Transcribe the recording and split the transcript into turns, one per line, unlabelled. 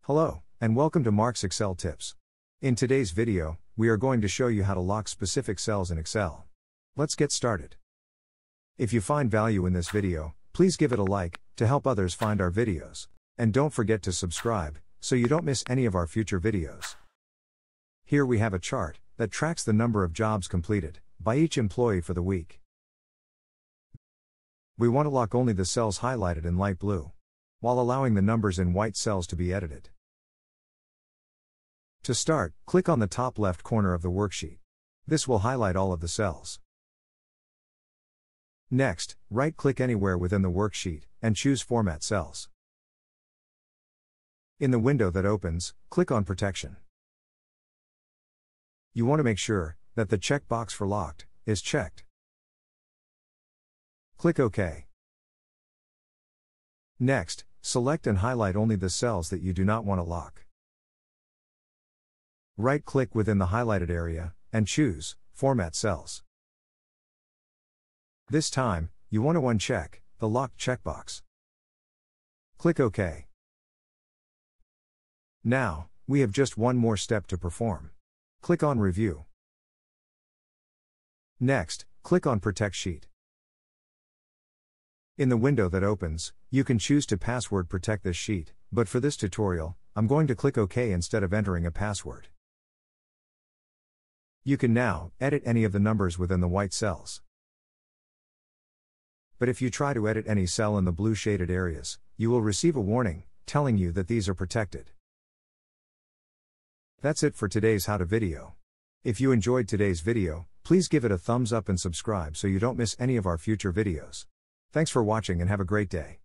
Hello, and welcome to Mark's Excel Tips. In today's video, we are going to show you how to lock specific cells in Excel. Let's get started. If you find value in this video, please give it a like, to help others find our videos. And don't forget to subscribe, so you don't miss any of our future videos. Here we have a chart that tracks the number of jobs completed by each employee for the week. We want to lock only the cells highlighted in light blue, while allowing the numbers in white cells to be edited. To start, click on the top left corner of the worksheet. This will highlight all of the cells. Next, right-click anywhere within the worksheet, and choose Format Cells. In the window that opens, click on Protection. You want to make sure that the checkbox for Locked is checked. Click OK. Next, select and highlight only the cells that you do not want to lock. Right-click within the highlighted area, and choose Format Cells. This time, you want to uncheck the Locked checkbox. Click OK. Now, we have just one more step to perform. Click on Review. Next, click on Protect Sheet. In the window that opens, you can choose to password protect this sheet, but for this tutorial, I'm going to click OK instead of entering a password. You can now edit any of the numbers within the white cells. But if you try to edit any cell in the blue shaded areas, you will receive a warning telling you that these are protected. That's it for today's how-to video. If you enjoyed today's video, please give it a thumbs up and subscribe so you don't miss any of our future videos. Thanks for watching and have a great day.